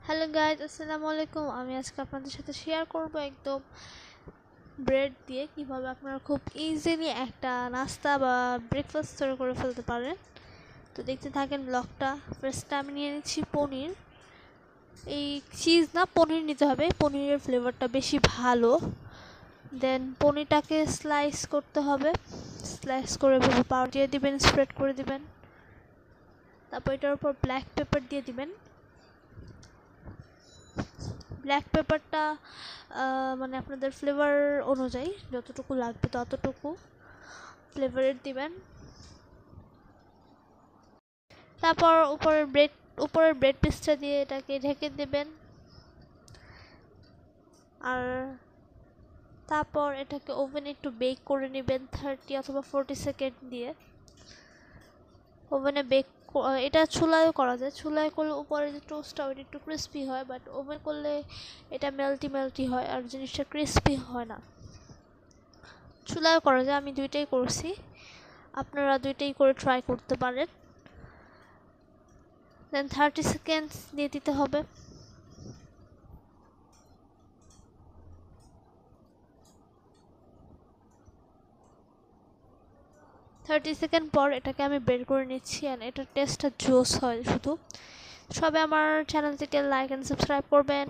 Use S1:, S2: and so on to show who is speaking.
S1: Hello guys, আসসালামু আলাইকুম। আমি আজকে আপনাদের সাথে শেয়ার করব একদম ব্রেড দিয়ে কিভাবে আপনারা খুব ইজিলি একটা নাস্তা বা ব্রেকফাস্ট তৈরি করে ফেলতে পারেন। তো দেখতে থাকেন ব্লগটা। ফার্স্টে আমি নিয়ে নিচ্ছি পনির। এই চিজ না, পনির নিতে হবে, পনিরের ফ্লেভারটা বেশি ভালো। দেন পনিরটাকে স্লাইস করতে হবে, স্লাইস করে পাউডার দিয়ে দিবেন, স্প্রেড করে দিবেন। তারপর এটার উপর ব্ল্যাক পেপার দিয়ে দিবেন। ব্ল্যাক পেপারটা মানে আপনাদের ফ্লেভার অনুযায়ী যতটুকু লাগবে ততটুকু ফ্লেভারের দিবেন। তারপর উপরের ব্রেড পিসটা দিয়ে এটাকে ঢেকে দেবেন। আর তারপর এটাকে ওভেনে একটু বেক করে নেবেন 30 অথবা 40 সেকেন্ড দিয়ে। ওভেনে বেক এটা চুলায়ও করা যায়, চুলায় করলে উপরে যে টোস্টটা ওইটা একটু ক্রিস্পি হয়, বাট ওভেন করলে এটা মেল্টি হয় আর জিনিসটা ক্রিস্পি হয় না। চুলায়ও করা যায়, আমি দুইটাই করছি, আপনারা দুইটাই করে ট্রাই করতে পারেন। দেন 30 সেকেন্ডস দিয়ে দিতে হবে। থার্টি সেকেন্ড পর এটাকে আমি বের করে নিচ্ছি, অ্যান্ড এটার টেস্টটা জোস হয় শুধু। সবাই আমার চ্যানেলটিকে লাইক অ্যান্ড সাবস্ক্রাইব করবেন।